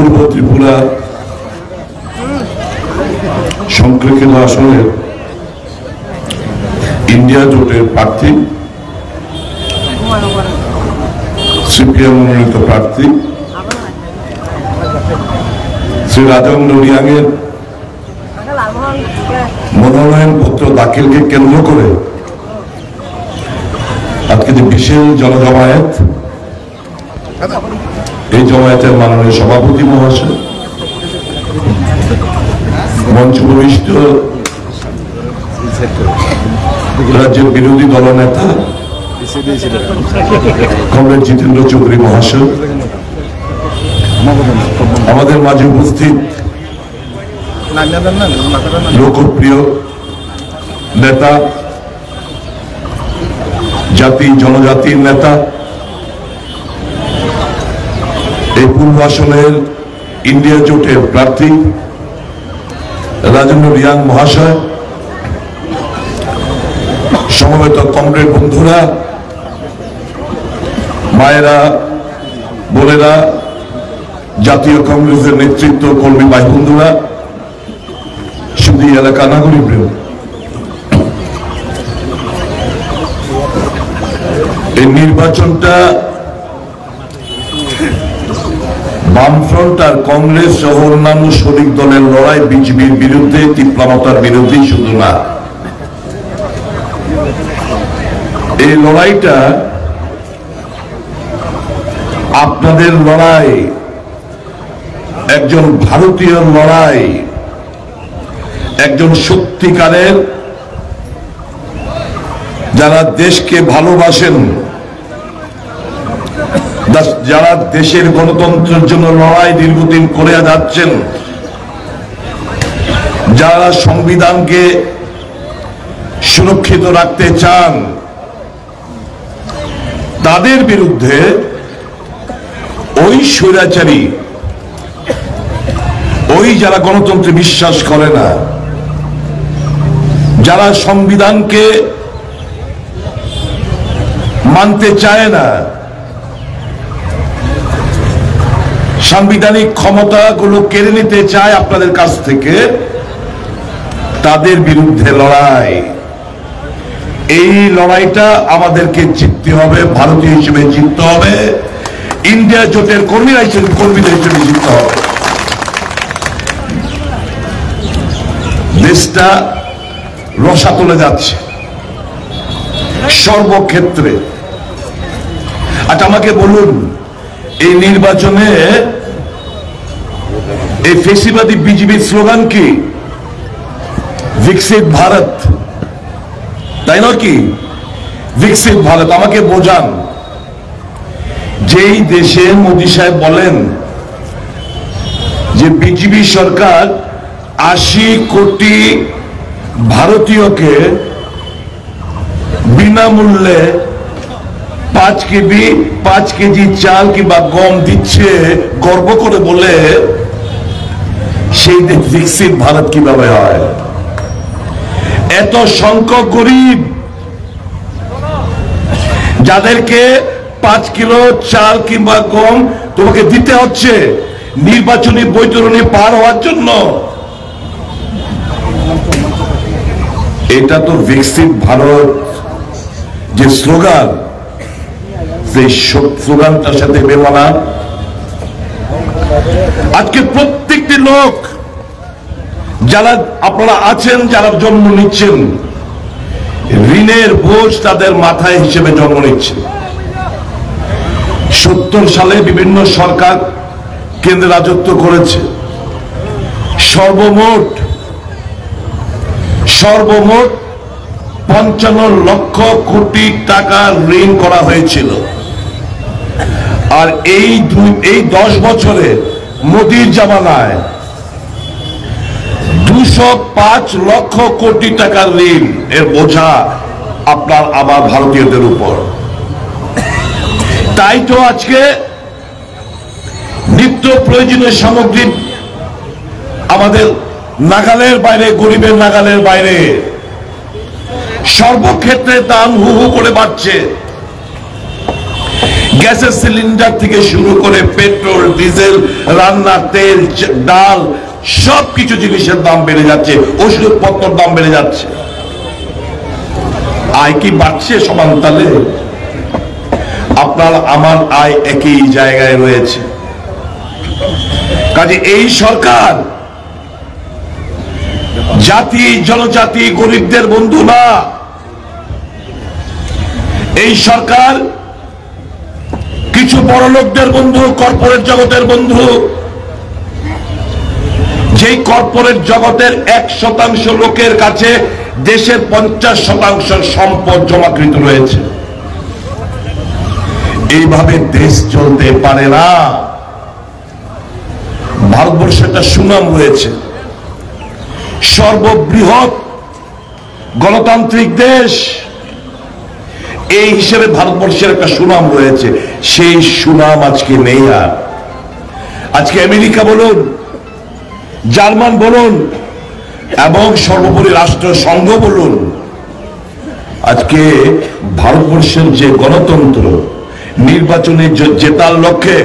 পূর্ব ত্রিপুরা সংরক্ষিত আসনের ইন্ডিয়া জোটের প্রার্থী, সিপিএম মনোনীত প্রার্থী শ্রী রাজেন্দ্র রিয়াং এর মনোনয়ন পত্র দাখিলকে কেন্দ্র করে আজকে যে বিশেষ জনজমায়েত, এই জমায়েতের মাননীয় সভাপতি মহাশয়, মঞ্চ উপবিষ্ট রাজ্যের বিরোধী দলনেতা কমরেড জিতেন্দ্র চৌধুরী মহাশয়, আমাদের মাঝে উপস্থিত লোকপ্রিয় নেতা, জাতি জনজাতির নেতা, এই পূর্ব আসনের ইন্ডিয়া জোটের প্রার্থী রাজেন্দ্র রিয়াং মহাশয়, সমবেত কমরেড বন্ধুরা, মায়েরা, বোনেরা, জাতীয় কংগ্রেসের নেতৃত্ব কর্মী ভাই বন্ধুরা, শুধু এলাকা নাগরিক বৃন্দ, এই নির্বাচনটা বামফ্রন্ট আর কংগ্রেস সহ অন্যান্য শরিক দলের লড়াই বিজেপির বিরুদ্ধে, তীব্রতার বিরুদ্ধে শুধু না, এই লড়াইটা আপনাদের লড়াই, একজন ভারতীয় লড়াই, একজন সত্যিকারের যারা দেশকে ভালোবাসেন, যারা দেশের গণতন্ত্রের জন্য লড়াই দীর্ঘদিন করে যাচ্ছেন, যারা সংবিধানকে সুরক্ষিত রাখতে চান, তাদের বিরুদ্ধে ওই স্বৈরাচারী, ওই যারা গণতন্ত্রে বিশ্বাস করে না, যারা সংবিধানকে মানতে চায় না, সাংবিধানিক ক্ষমতাগুলো কেড়ে নিতে চায় আপনাদের কাছ থেকে, তাদের বিরুদ্ধে লড়াই। এই লড়াইটা আমাদেরকে জিততে হবে, ভারতীয় হিসেবে জিততে হবে, ইন্ডিয়া জোটের কর্মীদের হিসেবে জিততে হবে। দেশটা রসাতলে যাচ্ছে সর্বক্ষেত্রে। আচ্ছা, আমাকে বলুন, এই নির্বাচনে এই ফেসিবাদী বিজেপির স্লোগান কি? বিকশিত ভারত, তাই নয় কি? বিকশিত ভারত। আমাকে বোঝান, যেই দেশে মোদী সাহেব বলেন যে বিজেপি সরকার 80 কোটি ভারতীয়কে বিনামূল্যে 5 কেজি চাল কিংবা গম দিচ্ছে গর্ব করে বলে, সেই বিকশিত ভারত কিভাবে হয়? এত সংখ্যক গরিব যাদেরকে 5 কিলো চাল কিংবা গম তোমাকে দিতে হচ্ছে নির্বাচনী বৈতরণী পার হওয়ার জন্য, এটা তো বিকশিত ভারত যে স্লোগান, সেই স্লোগানটার সাথে বেমানা। আজকে প্রত্যেকটি লোক যারা আপনারা আছেন, যারা জন্ম নিচ্ছেন, ঋণের বোঝ তাদের মাথায় হিসেবে জন্ম নিচ্ছে। 70 সালে বিভিন্ন সরকার কেন্দ্রে রাজত্ব করেছে। সর্বমোট 55 লক্ষ কোটি টাকা ঋণ করা হয়েছিল। আর এই 10 বছরে মোদির জামানায় 205 লক্ষ কোটি টাকার ঋণ, এর বোঝা আপনার আমার ভারতীয়দের উপর। তাই তো আজকে নিত্য প্রয়োজনীয় সামগ্রী আমাদের নাগালের বাইরে, গরিবের নাগালের বাইরে, সর্বক্ষেত্রে দাম হু হু করে বাড়ছে। গ্যাসের সিলিন্ডার থেকে শুরু করে পেট্রোল, ডিজেল, রান্নার তেল, ডাল, সবকিছু জিনিসের দাম বেড়ে যাচ্ছে, ওষুধপত্রের দাম বেড়ে যাচ্ছে। আয় কি বাড়ছে সমান তালে? আপনার আমার আয় একই জায়গায় রয়েছে। কাজে এই সরকার জাতি, জনজাতি, গরিবদের বন্ধু না। এই সরকার কিছু বড় লোকদের বন্ধু, কর্পোরেট জগতের বন্ধু। যেই কর্পোরেট জগতের 1% লোকের কাছে দেশের 50% সম্পদ জমাকৃত রয়েছে। এইভাবে দেশ চলতে পারে না। ভারতবর্ষে একটা সুনাম রয়েছে, সর্ববৃহৎ গণতান্ত্রিক দেশ। এই হিসেবে ভারতবর্ষের একটা সুনাম রয়েছে। সেই সুনাম আজকে নেই। আর আজকে আমেরিকা বলুন, জার্মান বলুন, এবং সর্বোপরি রাষ্ট্রসংঘ বলুন, আজকে ভারতবর্ষের যে গণতন্ত্র, নির্বাচনে জেতার লক্ষ্যে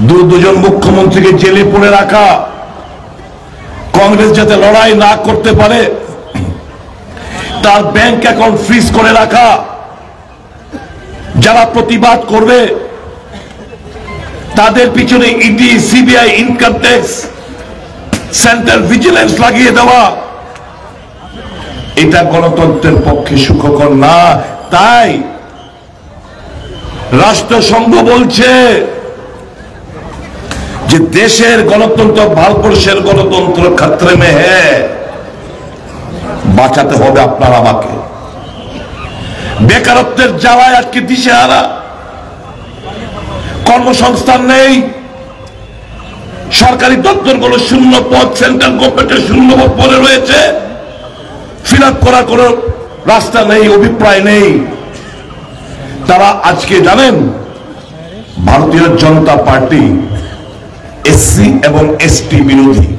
দুজন মুখ্যমন্ত্রীকে জেলে পড়ে রাখা, কংগ্রেস যাতে লড়াই না করতে পারে তার ব্যাংক অ্যাকাউন্ট ফ্রিজ করে রাখা, যারা প্রতিবাদ করবে তাদের পিছনে ED, CBI, income tax, central vigilance লাগিয়ে দেওয়া, এটা গণতন্ত্রের পক্ষে সুখকর না। তাই রাষ্ট্রসংঘ বলছে যে দেশের গণতন্ত্র, ভারতবর্ষের গণতন্ত্র খতরে মে হ্যায়, বাঁচাতে হবে আপনার আমাকে। বেকারত্বের জ্বালায় আজকে দিশেহারা, কর্মসংস্থান নেই, সরকারি দপ্তরগুলো শূন্য পদ, সেন্ট্রাল গভর্নমেন্টের শূন্য পদ পড়ে রয়েছে, ফিল আপ করার কোনো রাস্তা নেই, অভিপ্রায় নেই। তারা আজকে জানেন ভারতীয় জনতা পার্টি এসসি এবং এসটি বিরোধী।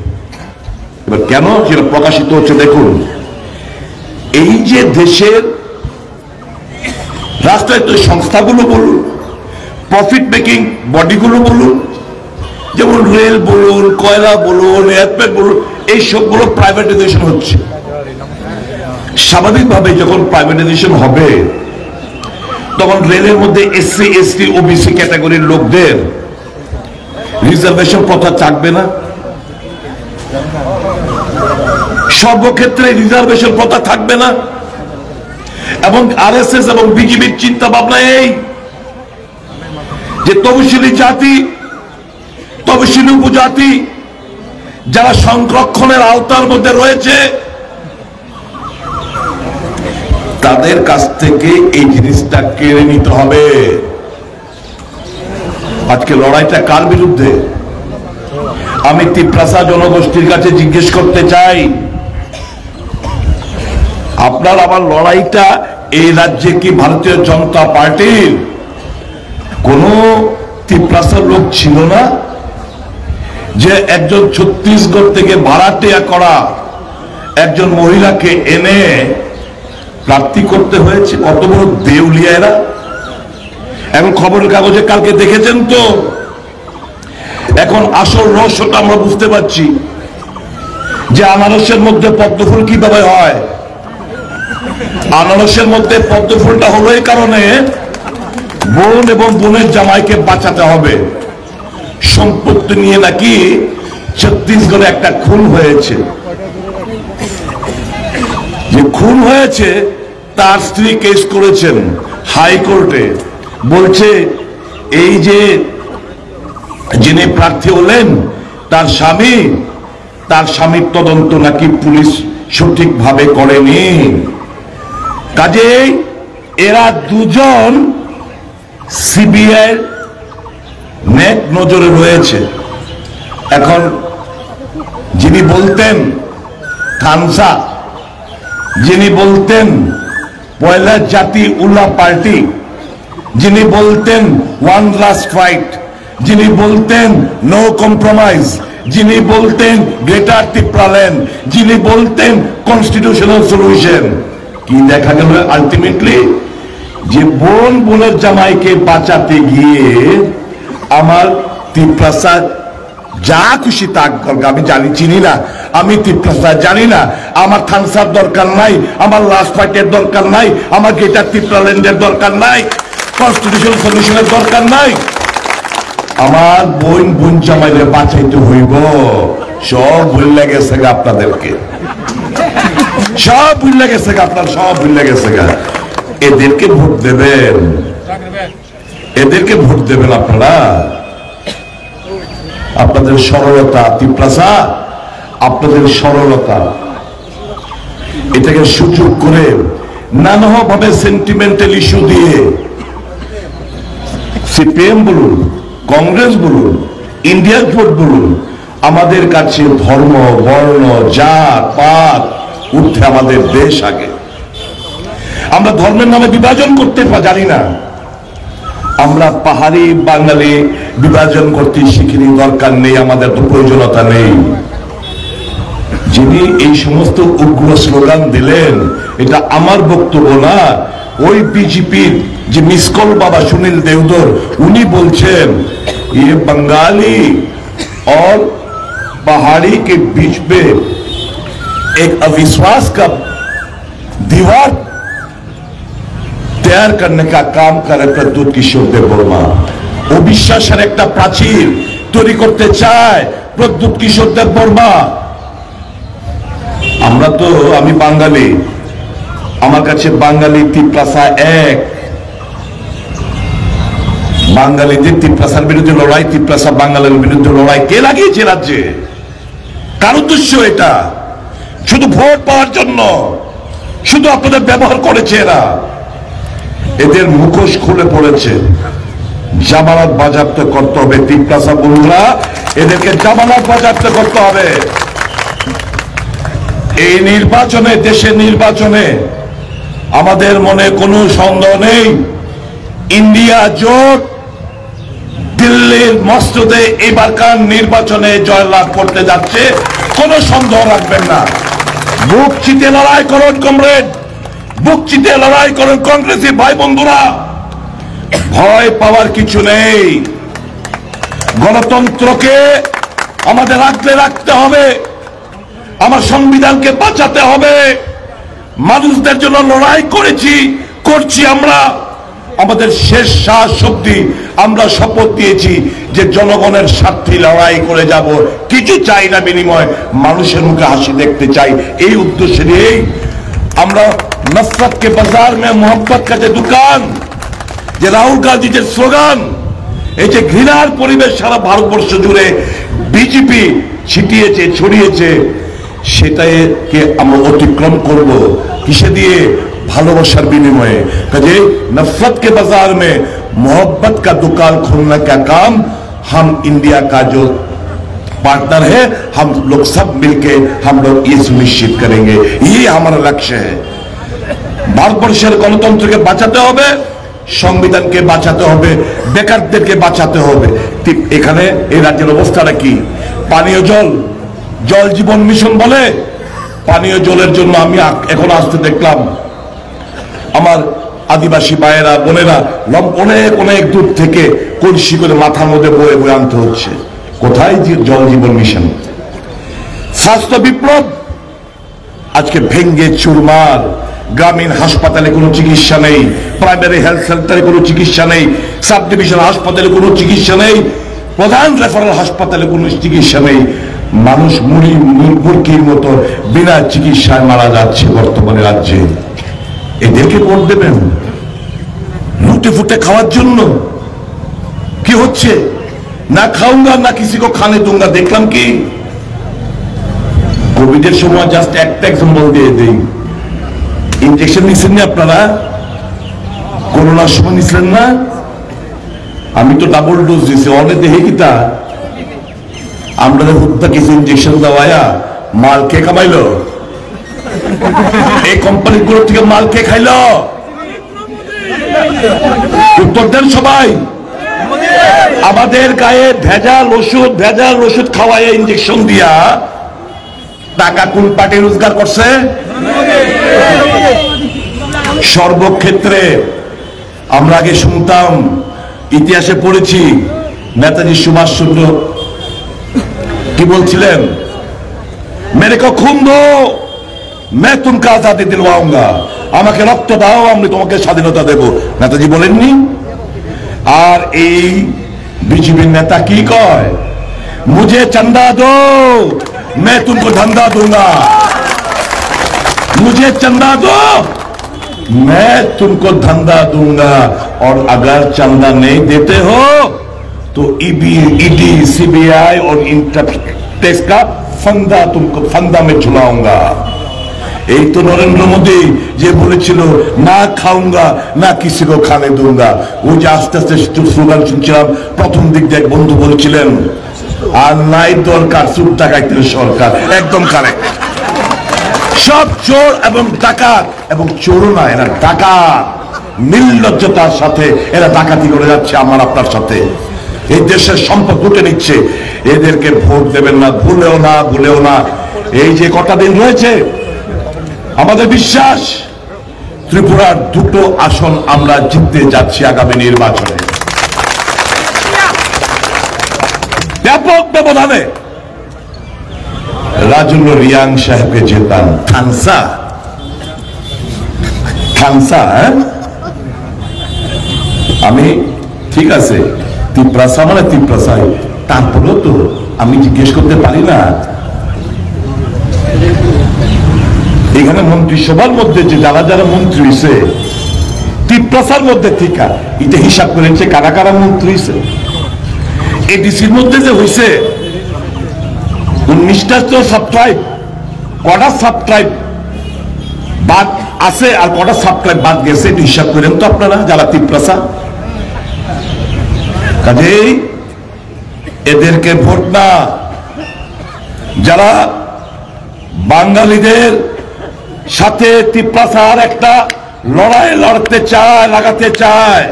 এবার কেন সেটা প্রকাশিত হচ্ছে দেখুন। এই যে দেশের রাষ্ট্রায়ত্ত সংস্থাগুলো বলুন, প্রফিট মেকিং বডিগুলো বলুন, যেমন রেল বলুন, কয়লা বলুন, এয়ারপোর্ট বলুন, এই সবগুলো প্রাইভেটাইজেশন হচ্ছে। স্বাভাবিকভাবে যখন প্রাইভেটাইজেশন হবে তখন রেলের মধ্যে এসসি, এসটি, ওবিসি ক্যাটাগরির লোকদের রিজার্ভেশন প্রথা থাকবে না। সর্বক্ষেত্রে রিজার্ভেশন প্রথা থাকবে না। এবং আরএসএস এবং বিজেপির চিন্তা ভাবনা এই যে তফসিলি জাতি, তফসিলি উপজাতি যারা সংরক্ষণের আওতার মধ্যে রয়েছে তাদের কাছ থেকে এই জিনিসটা কেড়ে নিতে হবে। আজকে লড়াইটা কার বিরুদ্ধে? আমি তিপ্রাসা জনগোষ্ঠীর কাছে জিজ্ঞেস করতে চাই, আপনার আমার লড়াইটা এই রাজ্যে কি ভারতীয় জনতা পার্টির কোন তিপ্রাসার লোক ছিল না যে একজন ছত্তিশগড় থেকে ভাড়াটিয়া করা একজন মহিলাকে এনে প্রার্থী করতে হয়েছে? কত বড় দেউলিয়া এরা! এখন খবরের কাগজে কালকে দেখেছেন তো, এখন আসল রহস্যটা আমরা বুঝতে পারছি যে আনারসের মধ্যে পদ্মফুল কিভাবে হয়। আনারসের মধ্যে পদ্মফুলটা হলো এই কারণে বোন এবং বোনের জামাইকে বাঁচাতে হবে। সম্পত্তি নিয়ে নাকি ছত্তিশগড়ে একটা খুন হয়েছে, যে খুন হয়েছে তার স্ত্রী কেস করেছেন হাইকোর্টে, বলছে এই যে যিনি প্রার্থী হলেন তার স্বামীর তদন্ত নাকি পুলিশ সঠিকভাবে করেনি। কাজেই এরা দুজন সিবিআই নেক নজরে রয়েছে। এখন যিনি বলতেন থানসা, যিনি বলতেন পয়লা জাতি উল্লা পার্টি, যিনি বলতেন ওয়ান লাস্ট ফাইট, যিনি বলতেন নো কম্প্রোমাইজ, যিনি বলতেন গ্রেটার ত্রিপুরাল্যান্ড, যিনি বলতেন কনস্টিটিউশনাল সলিউশন, কি দেখা গেল আলটিমেটলি যে বোনের জামাইকে বাঁচাতে গিয়ে আমার তিপ্রাসা যা খুশি তা করবে, আমি জানি চিনি না, আমি তিপ্রাসা জানি না, আমার থামসার দরকার নাই, আমার লাস্ট ফাইটের দরকার নাই, আমার গেটার তিপ্রাল্যান্ডের দরকার নাই, কনস্টিটিউশন সলিউশনের দরকার নাই। আমার বোন জামাইরে বাঁচাইতে হইব। সব ভুলে গেছে গা আপনাদেরকে, সব ভুলে গেছে গা, আপনার সব ভুলে গেছে গা। এদেরকে ভোট দেবেন, এদেরকে ভোট দেবেন আপনারা। আপনাদের সরলতা তিপ্রাসা, আপনাদের সরলতা, এটাকে সুযোগ করে নানাভাবে সেন্টিমেন্টাল ইস্যু দিয়ে সিপিএম বলুন, কংগ্রেস বলুন, ইন্ডিয়ান জোট বলুন, আমাদের কাছে ধর্ম, বর্ণ, জাত, পাত উঠে আমাদের দেশ আগে। আমরা ধর্মের নামে বিভাজন করতে জানি না, আমরা পাহাড়ি বাঙালি বিভাজন করতে শিখিনি, দরকার নেই, আমাদের তো প্রয়োজনীয়তা নেই। যিনি এই সমস্ত উগ্র স্লোগান দিলেন, এটা আমার বক্তব্য না, ওই বিজেপির যে মিসকল বাবা সুনীল দেওধর, উনি বলছেন ये बंगाली और पहाड़ी के बीच में एक अविश्वास का दीवार तैयार करने का काम करे प्रद्युत किशोर देवबर्मा। অবিশ্বাসের একটা প্রাচীর তৈরি করতে চায় প্রদ্যুৎ কিশোর দেববর্মা। আমরা তো, আমি বাঙালি, আমার কাছে বাঙালি তিপ্রাসা এক। বাঙালিদের তিপ্রাসার বিরুদ্ধে লড়াই, তিপ্রাসা বাঙালির বিরুদ্ধে লড়াই কে লাগিয়েছে রাজ্যে? কার উদ্দেশ্য এটা? শুধু ভোট পাওয়ার জন্য, শুধু আপনাদের ব্যবহার করেছে এরা। এদের মুখোশ খুলে পড়েছে, জামানত বাজেয়াপ্ত করতে হবে। তিপ্রাসা বন্ধুরা, এদেরকে জামানত বাজেয়াপ্ত করতে হবে। এই নির্বাচনে, দেশের নির্বাচনে আমাদের মনে কোনো সন্দেহ নেই, ইন্ডিয়া জোট দিল্লির মসজিদে এবারকার নির্বাচনে জয়লাভ করতে যাচ্ছে, কোনো সন্দেহ রাখবেন না। বুক চিতে লড়াই করুন কমরেড, বুক চিতে লড়াই করুন কংগ্রেসী ভাই বন্ধুরা। ভয় পাওয়ার কিছু নেই। গণতন্ত্রকে আমাদের আগলে রাখতে হবে, আমার সংবিধানকে বাঁচাতে হবে। মানুষদের জন্য লড়াই করেছি, করছি আমরা। আমাদের শেষ শ্বাস অবধি আমরা শপথ দিয়েছি যে জনগণের স্বার্থে লড়াই করে যাব, কিছু চাই না বিনিময়, মানুষের মুখে হাসি দেখতে চাই। এই উদ্দেশ্য নিয়েই আমরা নফরত কে বাজার মে মোহাম্মত কা যে দোকান, যে রাহুল গান্ধীর স্লোগান, এই যে ঘৃণার পরিবেশ সারা ভারতবর্ষ জুড়ে বিজেপি ছিটিয়েছে, ছড়িয়েছে, সেটাকে আমরা অতিক্রম করব কিসে দিয়ে? ভালোবাসার বিনিময়ে। কাজে नफरत के बाजार में मोहब्बत का दुकान खोलने का काम हम इंडिया का जो पार्टनर है, हम लोग सब मिलके हम लोग ये सुनिश्चित करेंगे। ये हमारा लक्ष्य है। ভারতবর্ষের গণতন্ত্রকে বাঁচাতে হবে, সংবিধানকে বাঁচাতে হবে, বেকারদেরকে বাঁচাতে হবে। ঠিক এখানে এই রাজ্যের অবস্থাটা কি? পানীয় জল, জল জীবন মিশন বলে, পানীয় জলের জন্য আমি এখন আসতে দেখলাম আমার আদিবাসী ভাইয়েরা বোনেরা অনেক অনেক দূর থেকে কলসি করে মাথার মধ্যে বয়ে বয়ে আনতে হচ্ছে। কোথায় জল জীবন মিশন? স্বাস্থ্য বিপ্লব আজকে ভেঙ্গে চুরমার। গ্রামীণ হাসপাতালে কোনো চিকিৎসা নেই, প্রাইমারি হেলথ সেন্টারে কোনো চিকিৎসা নেই, সাব ডিভিশন হাসপাতালে কোনো চিকিৎসা নেই, প্রধান রেফারেল হাসপাতালে কোনো চিকিৎসা নেই। মানুষ মুরগির মতো বিনা চিকিৎসায় মারা যাচ্ছে বর্তমানে রাজ্যে। এদেরকে ভোট দেবেন লুটে ফুটে খাওয়ার জন্য? কি হচ্ছে? না খাউঙ্গা না কিসি কো খানে দুঙ্গা। দেখলাম কি কোভিডের সময়, জাস্ট একটা এক্সাম্পল দিয়ে দেই, ইনজেকশন নিচ্ছেন না আপনারা? করোনার সময় নিচ্ছিলেন না? আমি তো ডাবল ডোজ দিছি, অনেক দেখে কি তা আমরা হুদ্দা কিছু ইনজেকশন দেওয়া মাল কে কামাইলো? এই কোম্পানিগুলো থেকে মাল কে খাইলো? উত্তর দেন সবাই। আমাদের গায়ে ভেজাল ওষুধ খাওয়ায় ইনজেকশন দিয়া টাকা কোন পার্টি রোজগার করছে? সর্বক্ষেত্রে আমরা আগে শুনতাম, ইতিহাসে পড়েছি, নেতাজি সুভাষচন্দ্র কি বলছিলেন, মেরে কো খুন দো मैं तुमको आजादी दिलवाऊंगा, আমাকে রক্ত দাও আমি তোমাকে স্বাধীনতা দেব, নেতাজি বলেননি? আর এই বিজেপির নেতা কি কয়, मुझे चंदा दो मैं तुमको धंधा दूंगा, मुझे चंदा दो मैं तुमको धंधा दूंगा, और अगर चंदा नहीं देते हो तो ईडी सीबीआई और इनकम टैक्स का फंदा तुमको फंदा में झुलाऊंगा। এই তো নরেন্দ্র মোদী যে বলেছিল না খাউঙ্গা না কিসি কো খানে दूंगा, ওই যে আস্তে আস্তে স্লোগান শুনছিলাম, প্রথম দিক দিয়ে বন্ধু বলছিলেন আর নাই দরকার চুপ টাকাইতে সরকার, একদম কারেক্ট। সব চোর এবং ডাকাত, এবং চোরও না, এরা ডাকাত, নির্লজ্জতার সাথে এরা ডাকাতি করে যাচ্ছে আমার আপনার সাথে, এই দেশের সম্পদ লুটে নিচ্ছে। এদেরকে ভোট দেবেন না, ভুলেও না, ভুলেও না। এই যে কটা দিন রয়েছে, আমাদের বিশ্বাস ত্রিপুরার দুটো আসন আমরা জিততে যাচ্ছি আগামী নির্বাচনে ব্যাপক ব্যবধানে। রাজুল রিয়াং সাহেবকে জেতান, থানসা থানসা, আমি ঠিক আছে তিপ্রাসা মানে তিপ্রাসাই, তারপরেও তো আমি জিজ্ঞেস করতে পারি না, এখানে মন্ত্রিসভার মধ্যে যে যারা যারা মন্ত্রী হয়েছে তিপ্রাসার মধ্যে ঠিকা, এটা হিসাব করেছে কারা কারা মন্ত্রী হয়েছে। এডিসির মধ্যে যে হয়েছে 19টা তো সাবট্রাইব, কটা সাবট্রাইব বাদ আছে আর কটা সাবট্রাইব বাদ গেছে, এটা হিসাব করেন তো আপনারা যারা তিপ্রাসা। কাজেই এদেরকে ভোট না, যারা বাঙালিদের সাথে তিপ্রাসার একটা লড়াই লড়তে চায়, লাগাতে চায়,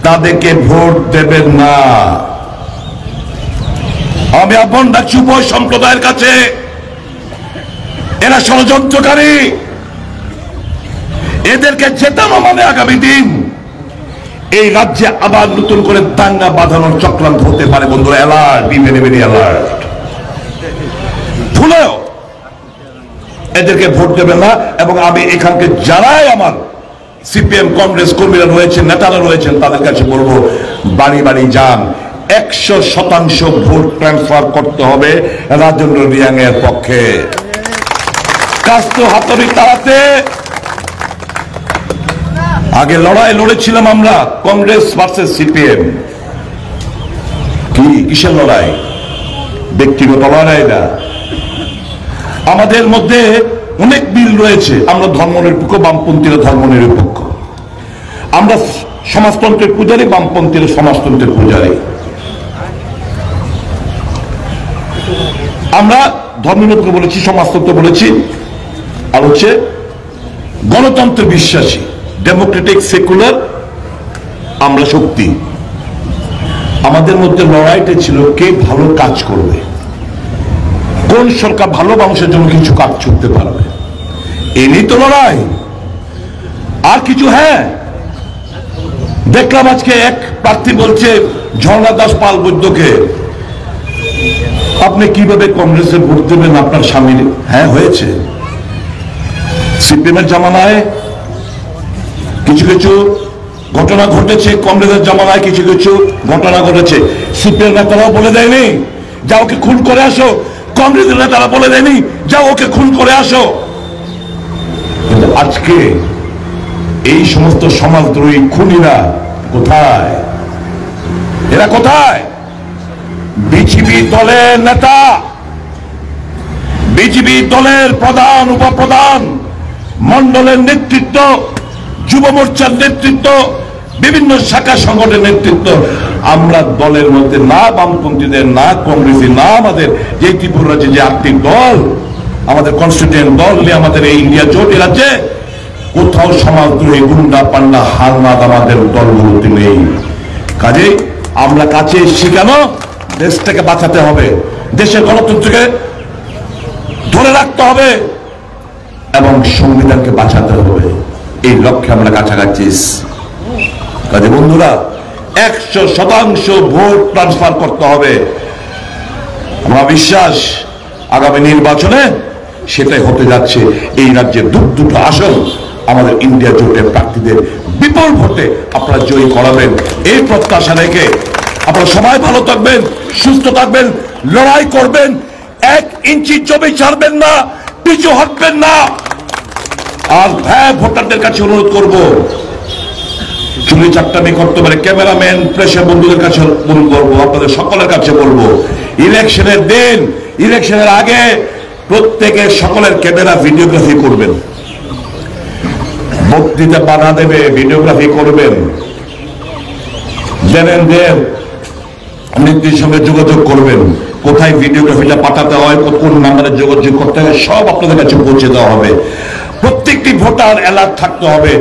তাদেরকে ভোট দেবেন না। আমি আহ্বান রাখছি উভয় সম্প্রদায়ের কাছে, এরা ষড়যন্ত্রকারী, এদেরকে জেতানো মানে আগামী দিন এই রাজ্যে আবার নতুন করে দাঙ্গা বাঁধানোর চক্রান্ত হতে পারে। বন্ধুরা, alert, be very very alert. ভুলেও এদেরকে ভোট দেবেন না। এবং আমি এখানকে যারাই আমার সিপিএম কংগ্রেস কর্মীরা রয়েছেন, নেতারা রয়েছেন, তাদের কাছে বলবো বাড়ি বাড়ি যান, 100% ভোট ট্রান্সফার করতে হবে রাজেন্দ্র রিয়াং এর পক্ষে। কাজ তো হাতড়ি তাড়াতে আগে লড়াই লড়েছিলাম আমরা, কংগ্রেস ভার্সেস সিপিএম। কি কিসের লড়াই? ব্যক্তিগত লড়াই না। আমাদের মধ্যে অনেক মিল রয়েছে, আমরা ধর্মনিরপেক্ষ, বামপন্থীরা ধর্মনিরপেক্ষ, আমরা সমাজতন্ত্রের পূজারী, বামপন্থীরা সমাজতন্ত্রের পূজারী। আমরা ধর্মনিরপেক্ষ বলেছি, সমাজতন্ত্র বলেছি, আর হচ্ছে গণতন্ত্র বিশ্বাসী, ডেমোক্রেটিক সেকুলার আমরা শক্তি। আমাদের মধ্যে লড়াইটা ছিল কে ভালো কাজ করবে, কোন সরকার ভালো মানুষের জন্য কিছু কাজ করতে পারবে, এনেই তো লড়াই, আর কিছু। হ্যাঁ, দেখলাম আজকে এক প্রার্থী বলছে ঝর্ণা দাস পাল বৈদ্যকে, আপনি কিভাবে কংগ্রেসে ভোট দেবেন আপনার স্বামীর? হ্যাঁ, হয়েছে। সিপিএমের জামানায় কিছু কিছু ঘটনা ঘটেছে, কংগ্রেসের জামানায় কিছু কিছু ঘটনা ঘটেছে। সিপিএম নেতারাও বলে দেয়নি যা ওকে খুন করে আসো, কংগ্রেসের নেতারা বলে দেয়নি যা ওকে খুন করে আসো। কিন্তু আজকে এই সমস্ত সমাজদ্রোহী খুনিরা কোথায়? এরা কোথায়? বিজেপি দলের নেতা, বিজেপি দলের প্রধান, উপপ্রধান, মন্ডলের নেতৃত্ব, যুব মোর্চার নেতৃত্ব, বিভিন্ন শাখা সংগঠনের নেতৃত্ব। আমরা দলের মধ্যে না বামপন্থীদের, না কংগ্রেসী, না আমাদের যে ত্রিপুরা রাজ্যে যে 8টি দল, আমাদের কনস্টিটিউয়েন্ট দল নিয়ে আমাদের এই ইন্ডিয়া জোট রাজ্যে কোথাও সমাজদ্রোহী, গুন্ডা, পান্ডা, হারমাদ আমাদের দলগুলোতে নেই। কাজেই আমরা কাছে শিখানো, দেশটাকে বাঁচাতে হবে, দেশের গণতন্ত্রকে ধরে রাখতে হবে এবং সংবিধানকে বাঁচাতে হবে। এই লক্ষ্যে আমরা কাছাকাছি কাজে বন্ধুরা 100% ভোট ট্রান্সফার করতে হবে। আমার বিশ্বাস আগামী নির্বাচনে সেটাই হতে যাচ্ছে। এই রাজ্যে দুটো আসন আমাদের ইন্ডিয়া জোটের প্রার্থীদের বিপুল ভোটে আপনারা জয়ী করাবেন, এই প্রত্যাশা রেখে আপনারা সবাই ভালো থাকবেন, সুস্থ থাকবেন, লড়াই করবেন, 1 ইঞ্চি জমি ছাড়বেন না, পিছু হটবেন না। আর ভোটারদের কাছে অনুরোধ করব, চুরি চাট্টামি করতে পারে ক্যামেরাম্যান, প্রেসের বন্ধুদের কাছে অনুরোধ করবো, আপনাদের সকলের কাছে বলবো, ইলেকশনের দিন, ইলেকশনের আগে প্রত্যেকের সকলের ক্যামেরা ভিডিওগ্রাফি করবেন, বক্তৃতা বাধা দেবে, ভিডিওগ্রাফি করবেন, জেনেনদের নীতির সঙ্গে যোগাযোগ করবেন, কোথায় ভিডিওগ্রাফিটা পাঠাতে হয়, কোন নাম্বারে যোগাযোগ করতে হয়, সব আপনাদের কাছে পৌঁছে দেওয়া হবে। প্রত্যেকটি ভোটার অ্যালার্ট থাকতে হবে,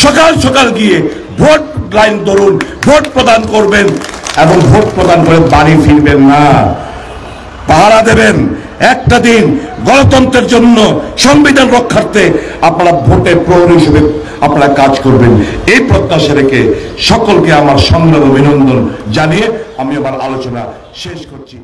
সকাল সকাল গিয়ে ভোট লাইন ধরুন, ভোট প্রদান করবেন এবং ভোট প্রদান করে বাড়ি ফিরবেন না, পাহারা দেবেন। একটা দিন গণতন্ত্রের জন্য, সংবিধান রক্ষার্থে আপনারা ভোটে প্রহরী হিসেবে আপনারা কাজ করবেন, এই প্রত্যাশা রেখে সকলকে আমার সংগ্রাম অভিনন্দন জানিয়ে আমি আমার আলোচনা শেষ করছি।